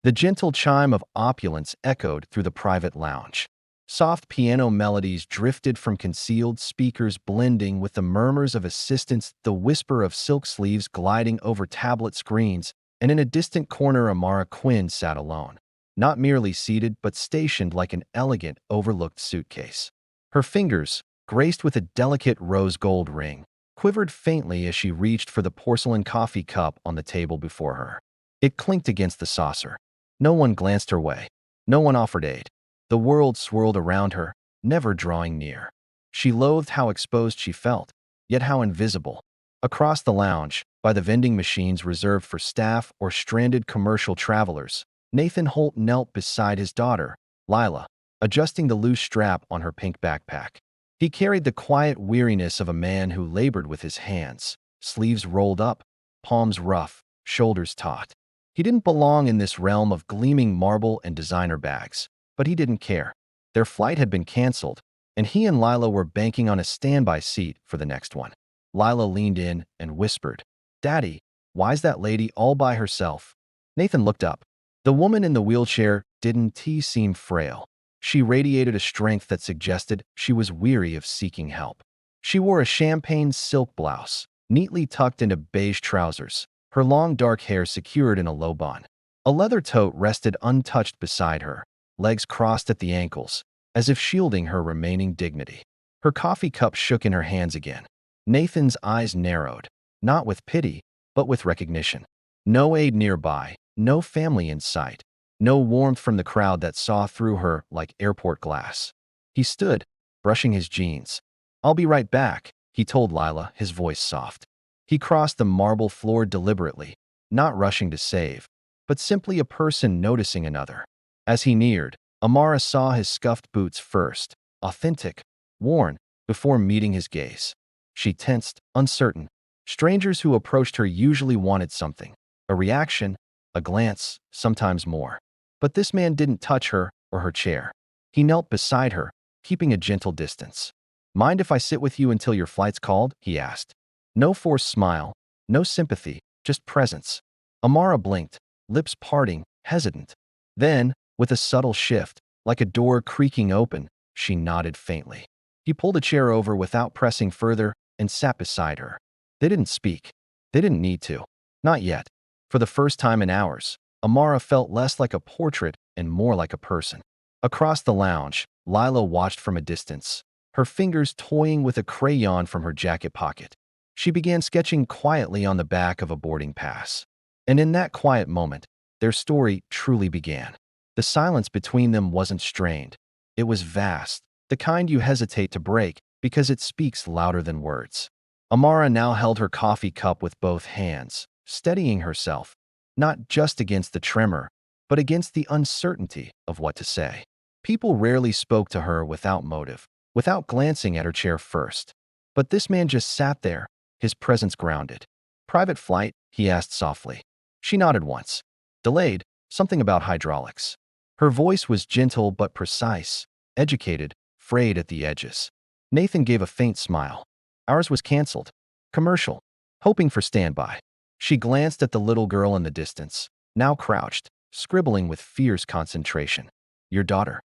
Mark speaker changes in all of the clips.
Speaker 1: The gentle chime of opulence echoed through the private lounge. Soft piano melodies drifted from concealed speakers, blending with the murmurs of assistants, the whisper of silk sleeves gliding over tablet screens, and in a distant corner Amara Quinn sat alone, not merely seated but stationed like an elegant, overlooked suitcase. Her fingers, graced with a delicate rose gold ring, quivered faintly as she reached for the porcelain coffee cup on the table before her. It clinked against the saucer. No one glanced her way. No one offered aid. The world swirled around her, never drawing near. She loathed how exposed she felt, yet how invisible. Across the lounge, by the vending machines reserved for staff or stranded commercial travelers, Nathan Holt knelt beside his daughter, Lila, adjusting the loose strap on her pink backpack. He carried the quiet weariness of a man who labored with his hands, sleeves rolled up, palms rough, shoulders taut. He didn't belong in this realm of gleaming marble and designer bags, but he didn't care. Their flight had been canceled, and he and Lila were banking on a standby seat for the next one. Lila leaned in and whispered, "Daddy, why's that lady all by herself?" Nathan looked up. The woman in the wheelchair didn't seem frail. She radiated a strength that suggested she was weary of seeking help. She wore a champagne silk blouse, neatly tucked into beige trousers, her long dark hair secured in a low bun. A leather tote rested untouched beside her, legs crossed at the ankles, as if shielding her remaining dignity. Her coffee cup shook in her hands again. Nathan's eyes narrowed, not with pity, but with recognition. No aid nearby, no family in sight, no warmth from the crowd that saw through her like airport glass. He stood, brushing his jeans. "I'll be right back," he told Lila, his voice soft. He crossed the marble floor deliberately, not rushing to save, but simply a person noticing another. As he neared, Amara saw his scuffed boots first, authentic, worn, before meeting his gaze. She tensed, uncertain. Strangers who approached her usually wanted something, a reaction, a glance, sometimes more. But this man didn't touch her or her chair. He knelt beside her, keeping a gentle distance. "Mind if I sit with you until your flight's called?" he asked. No forced smile, no sympathy, just presence. Amara blinked, lips parting, hesitant. Then, with a subtle shift, like a door creaking open, she nodded faintly. He pulled a chair over without pressing further and sat beside her. They didn't speak. They didn't need to. Not yet. For the first time in hours, Amara felt less like a portrait and more like a person. Across the lounge, Lila watched from a distance, her fingers toying with a crayon from her jacket pocket. She began sketching quietly on the back of a boarding pass. And in that quiet moment, their story truly began. The silence between them wasn't strained. It was vast, the kind you hesitate to break because it speaks louder than words. Amara now held her coffee cup with both hands, steadying herself, not just against the tremor, but against the uncertainty of what to say. People rarely spoke to her without motive, without glancing at her chair first. But this man just sat there, his presence grounded. "Private flight?" he asked softly. She nodded once. "Delayed, something about hydraulics." Her voice was gentle but precise, educated, frayed at the edges. Nathan gave a faint smile. "Ours was canceled. Commercial. Hoping for standby." She glanced at the little girl in the distance, now crouched, scribbling with fierce concentration. "Your daughter?"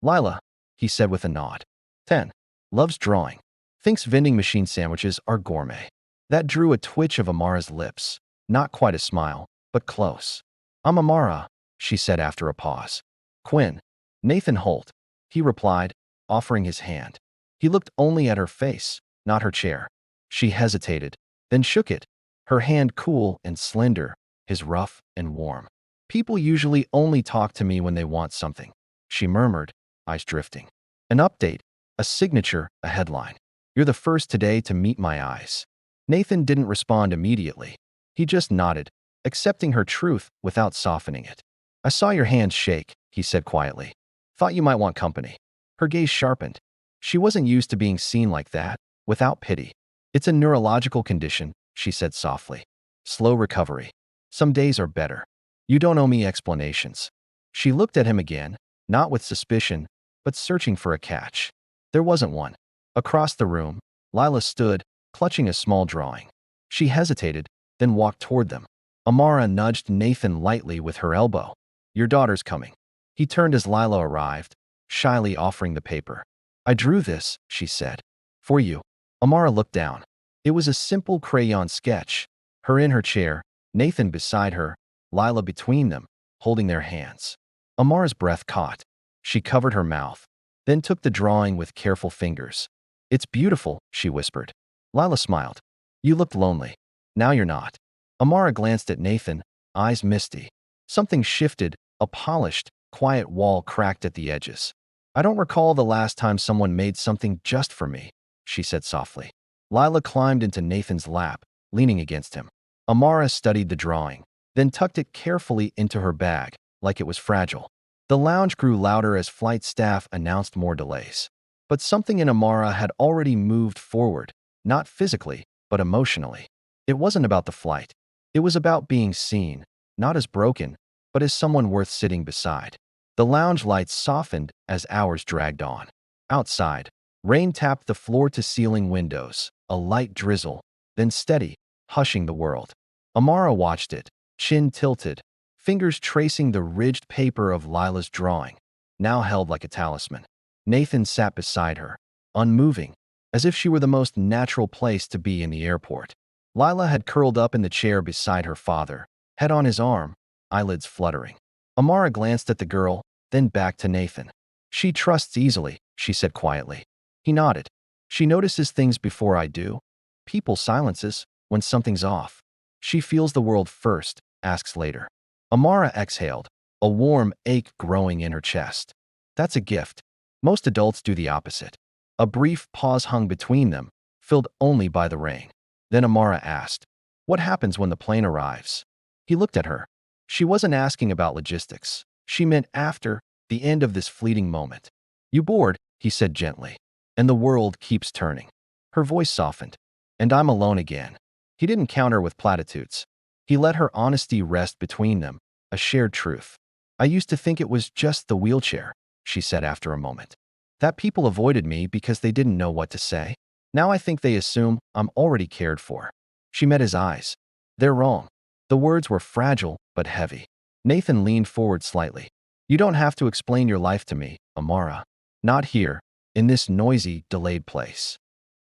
Speaker 1: "Lila," he said with a nod. 10. Loves drawing. Thinks vending machine sandwiches are gourmet. That drew a twitch of Amara's lips. Not quite a smile, but close. "I'm Amara," she said after a pause. "Quinn." "Nathan Holt," he replied, offering his hand. He looked only at her face, not her chair. She hesitated, then shook it, her hand cool and slender, his rough and warm. "People usually only talk to me when they want something," she murmured, eyes drifting. "An update, a signature, a headline. You're the first today to meet my eyes." Nathan didn't respond immediately. He just nodded, accepting her truth without softening it. "I saw your hands shake," he said quietly. "Thought you might want company." Her gaze sharpened. She wasn't used to being seen like that, without pity. "It's a neurological condition," she said softly. "Slow recovery. Some days are better. You don't owe me explanations." She looked at him again, not with suspicion, but searching for a catch. There wasn't one. Across the room, Lila stood, clutching a small drawing. She hesitated, then walked toward them. Amara nudged Nathan lightly with her elbow. Your daughter's coming. He turned as Lila arrived, shyly offering the paper. I drew this, she said. For you. Amara looked down. It was a simple crayon sketch. Her in her chair, Nathan beside her, Lila between them, holding their hands. Amara's breath caught. She covered her mouth, then took the drawing with careful fingers. It's beautiful, she whispered. Lila smiled. You looked lonely. Now you're not. Amara glanced at Nathan, eyes misty. Something shifted, a polished, quiet wall cracked at the edges. I don't recall the last time someone made something just for me, she said softly. Lila climbed into Nathan's lap, leaning against him. Amara studied the drawing, then tucked it carefully into her bag, like it was fragile. The lounge grew louder as flight staff announced more delays. But something in Amara had already moved forward, not physically, but emotionally. It wasn't about the flight. It was about being seen, not as broken, but as someone worth sitting beside. The lounge lights softened as hours dragged on. Outside, rain tapped the floor-to-ceiling windows, a light drizzle, then steady, hushing the world. Amara watched it, chin tilted, fingers tracing the ridged paper of Lila's drawing, now held like a talisman. Nathan sat beside her, unmoving, as if she were the most natural place to be in the airport. Lila had curled up in the chair beside her father, head on his arm, eyelids fluttering. Amara glanced at the girl, then back to Nathan. She trusts easily, she said quietly. He nodded. She notices things before I do. People silences when something's off. She feels the world first, asks later. Amara exhaled, a warm ache growing in her chest. That's a gift. Most adults do the opposite. A brief pause hung between them, filled only by the rain. Then Amara asked, what happens when the plane arrives? He looked at her. She wasn't asking about logistics. She meant after the end of this fleeting moment. You bored, he said gently. And the world keeps turning. Her voice softened. And I'm alone again. He didn't counter with platitudes. He let her honesty rest between them, a shared truth. I used to think it was just the wheelchair, she said after a moment. That people avoided me because they didn't know what to say. Now I think they assume I'm already cared for. She met his eyes. They're wrong. The words were fragile but heavy. Nathan leaned forward slightly. You don't have to explain your life to me, Amara. Not here, in this noisy, delayed place.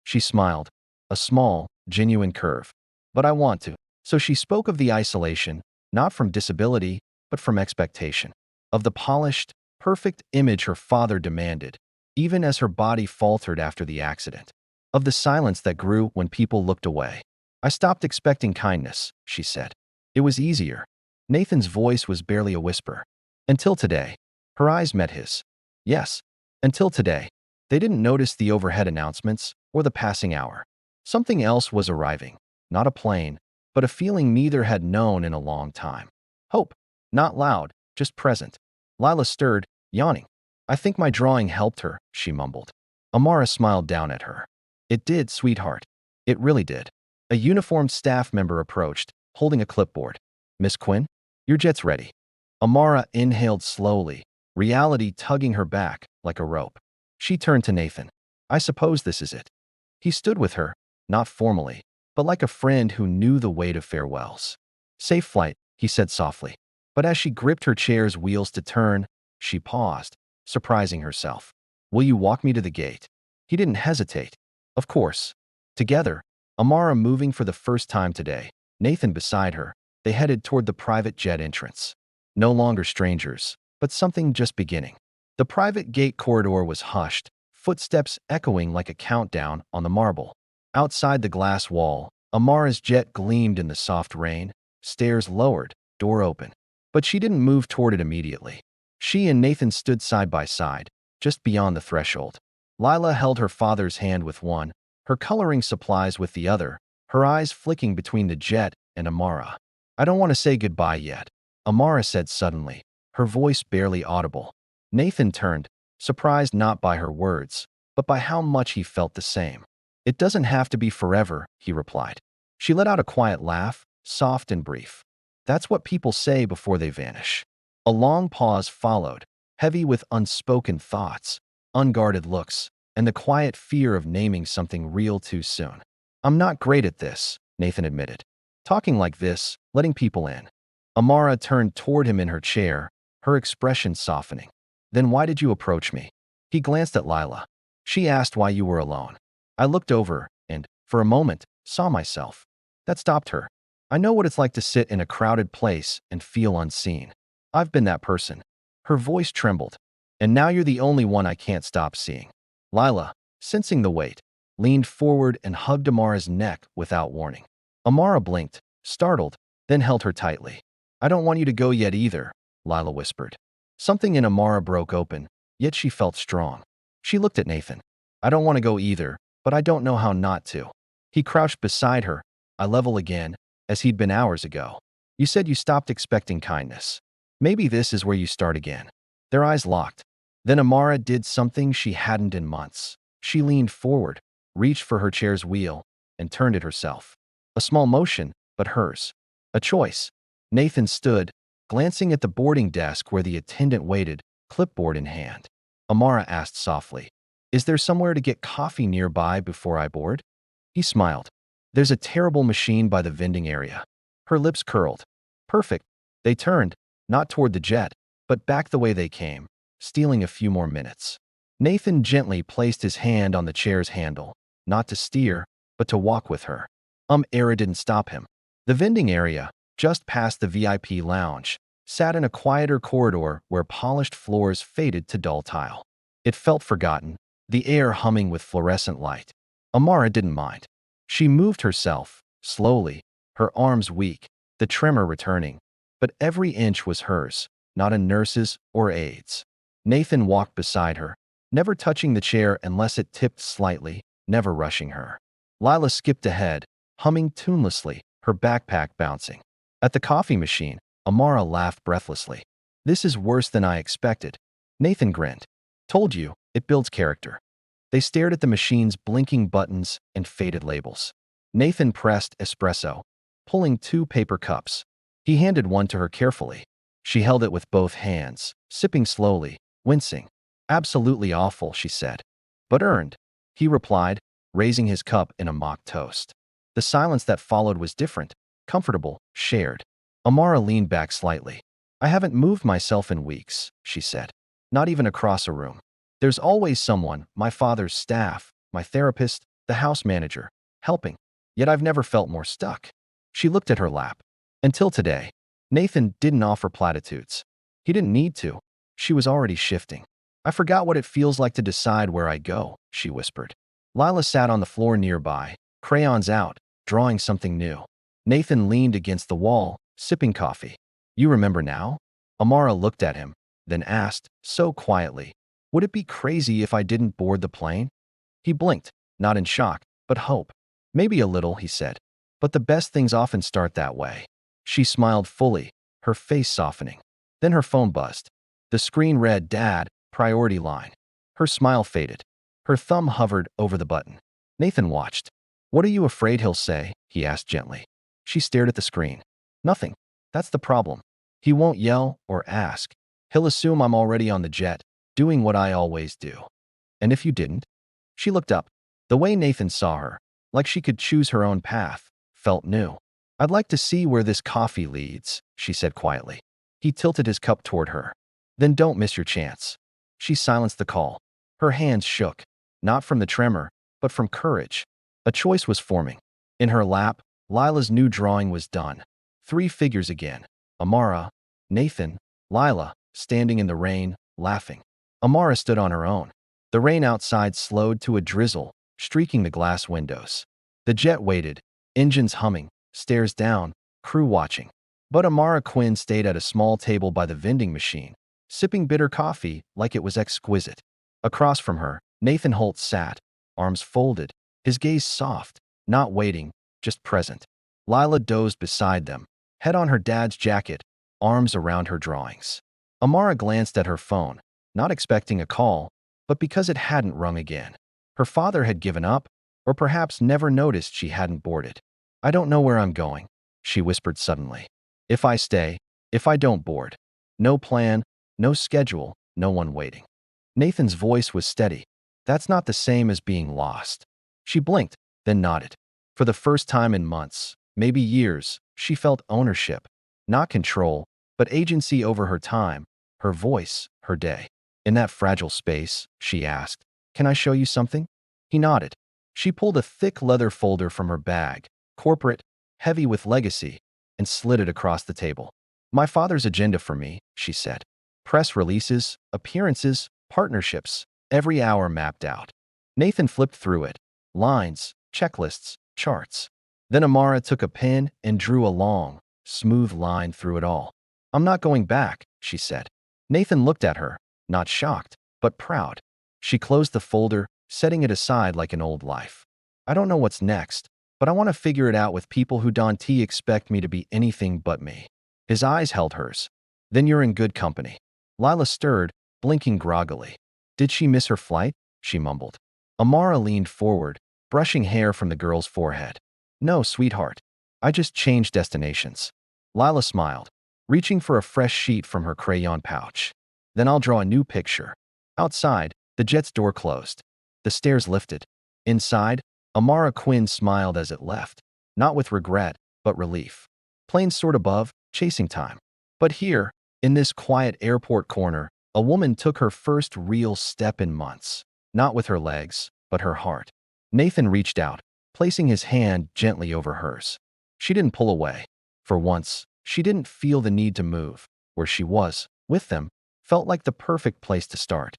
Speaker 1: She smiled, a small, genuine curve. But I want to. So she spoke of the isolation, not from disability, but from expectation. Of the polished, perfect image her father demanded, even as her body faltered after the accident. Of the silence that grew when people looked away. I stopped expecting kindness, she said. It was easier. Nathan's voice was barely a whisper. Until today. Her eyes met his. Yes, until today. They didn't notice the overhead announcements or the passing hour. Something else was arriving. Not a plane, but a feeling neither had known in a long time. Hope. Not loud, just present. Lila stirred, yawning. I think my drawing helped her, she mumbled. Amara smiled down at her. It did, sweetheart. It really did. A uniformed staff member approached, holding a clipboard. Miss Quinn, your jet's ready. Amara inhaled slowly, reality tugging her back like a rope. She turned to Nathan. I suppose this is it. He stood with her, not formally, but like a friend who knew the weight of farewells. Safe flight, he said softly. But as she gripped her chair's wheels to turn, she paused, surprising herself. Will you walk me to the gate? He didn't hesitate. Of course. Together, Amara moving for the first time today, Nathan beside her, they headed toward the private jet entrance. No longer strangers, but something just beginning. The private gate corridor was hushed, footsteps echoing like a countdown on the marble. Outside the glass wall, Amara's jet gleamed in the soft rain, stairs lowered, door open. But she didn't move toward it immediately. She and Nathan stood side by side, just beyond the threshold. Lila held her father's hand with one, her coloring supplies with the other, her eyes flicking between the jet and Amara. I don't want to say goodbye yet, Amara said suddenly, her voice barely audible. Nathan turned, surprised not by her words, but by how much he felt the same. It doesn't have to be forever, he replied. She let out a quiet laugh, soft and brief. That's what people say before they vanish. A long pause followed, heavy with unspoken thoughts, unguarded looks, and the quiet fear of naming something real too soon. I'm not great at this, Nathan admitted. Talking like this, letting people in. Amara turned toward him in her chair, her expression softening. Then why did you approach me? He glanced at Lila. She asked why you were alone. I looked over and, for a moment, saw myself. That stopped her. I know what it's like to sit in a crowded place and feel unseen. I've been that person. Her voice trembled. And now you're the only one I can't stop seeing. Lila, sensing the weight, leaned forward and hugged Amara's neck without warning. Amara blinked, startled, then held her tightly. I don't want you to go yet either, Lila whispered. Something in Amara broke open, yet she felt strong. She looked at Nathan. I don't want to go either, but I don't know how not to. He crouched beside her, eye level again, as he'd been hours ago. You said you stopped expecting kindness. Maybe this is where you start again. Their eyes locked. Then Amara did something she hadn't in months. She leaned forward, reached for her chair's wheel, and turned it herself. A small motion, but hers. A choice. Nathan stood, glancing at the boarding desk where the attendant waited, clipboard in hand. Amara asked softly, Is there somewhere to get coffee nearby before I board? He smiled. There's a terrible machine by the vending area. Her lips curled. Perfect. They turned, not toward the jet, but back the way they came, stealing a few more minutes. Nathan gently placed his hand on the chair's handle, not to steer, but to walk with her. Era didn't stop him. The vending area, just past the VIP lounge, sat in a quieter corridor where polished floors faded to dull tile. It felt forgotten, the air humming with fluorescent light. Amara didn't mind. She moved herself, slowly, her arms weak, the tremor returning. But every inch was hers, not a nurse's or aid's. Nathan walked beside her, never touching the chair unless it tipped slightly, never rushing her. Lila skipped ahead, humming tunelessly, her backpack bouncing. At the coffee machine, Amara laughed breathlessly. This is worse than I expected. Nathan grinned. Told you, it builds character. They stared at the machine's blinking buttons and faded labels. Nathan pressed espresso, pulling 2 paper cups. He handed one to her carefully. She held it with both hands, sipping slowly, wincing. Absolutely awful, she said. But earned, he replied, raising his cup in a mock toast. The silence that followed was different, comfortable, shared. Amara leaned back slightly. I haven't moved myself in weeks, she said. Not even across a room. There's always someone, my father's staff, my therapist, the house manager, helping. Yet I've never felt more stuck. She looked at her lap. Until today, Nathan didn't offer platitudes. He didn't need to. She was already shifting. I forgot what it feels like to decide where I go, she whispered. Lila sat on the floor nearby, crayons out, drawing something new. Nathan leaned against the wall, sipping coffee. You remember now? Amara looked at him, then asked, so quietly, would it be crazy if I didn't board the plane? He blinked, not in shock, but hope. Maybe a little, he said. But the best things often start that way. She smiled fully, her face softening. Then her phone buzzed. The screen read, Dad, priority line. Her smile faded. Her thumb hovered over the button. Nathan watched. What are you afraid he'll say? He asked gently. She stared at the screen. Nothing. That's the problem. He won't yell or ask. He'll assume I'm already on the jet, doing what I always do. And if you didn't? She looked up. The way Nathan saw her, like she could choose her own path, felt new. I'd like to see where this coffee leads, she said quietly. He tilted his cup toward her. Then don't miss your chance. She silenced the call. Her hands shook, not from the tremor, but from courage. A choice was forming. In her lap, Lila's new drawing was done. 3 figures again. Amara, Nathan, Lila, standing in the rain, laughing. Amara stood on her own. The rain outside slowed to a drizzle, streaking the glass windows. The jet waited, engines humming, stairs down, crew watching. But Amara Quinn stayed at a small table by the vending machine, sipping bitter coffee like it was exquisite. Across from her, Nathan Holt sat, arms folded, his gaze soft, not waiting, just present. Lila dozed beside them, head on her dad's jacket, arms around her drawings. Amara glanced at her phone, not expecting a call, but because it hadn't rung again. Her father had given up, or perhaps never noticed she hadn't boarded. I don't know where I'm going, she whispered suddenly. If I stay, if I don't board. No plan, no schedule, no one waiting. Nathan's voice was steady. That's not the same as being lost. She blinked, then nodded. For the first time in months, maybe years, she felt ownership. Not control, but agency over her time, her voice, her day. In that fragile space, she asked, "Can I show you something?" He nodded. She pulled a thick leather folder from her bag, corporate, heavy with legacy, and slid it across the table. "My father's agenda for me," she said. "Press releases, appearances, partnerships, every hour mapped out." Nathan flipped through it. Lines, checklists, charts. Then Amara took a pen and drew a long, smooth line through it all. "I'm not going back," she said. Nathan looked at her, not shocked, but proud. She closed the folder, setting it aside like an old life. "I don't know what's next, but I want to figure it out with people who don't expect me to be anything but me." His eyes held hers. "Then you're in good company." Lila stirred, blinking groggily. Did she miss her flight? She mumbled. Amara leaned forward, brushing hair from the girl's forehead. "No, sweetheart. I just changed destinations." Lila smiled, reaching for a fresh sheet from her crayon pouch. "Then I'll draw a new picture." Outside, the jet's door closed. The stairs lifted. Inside, Amara Quinn smiled as it left, not with regret, but relief. Plane soared above, chasing time. But here, in this quiet airport corner, a woman took her first real step in months. Not with her legs, but her heart. Nathan reached out, placing his hand gently over hers. She didn't pull away. For once, she didn't feel the need to move. Where she was, with them, felt like the perfect place to start.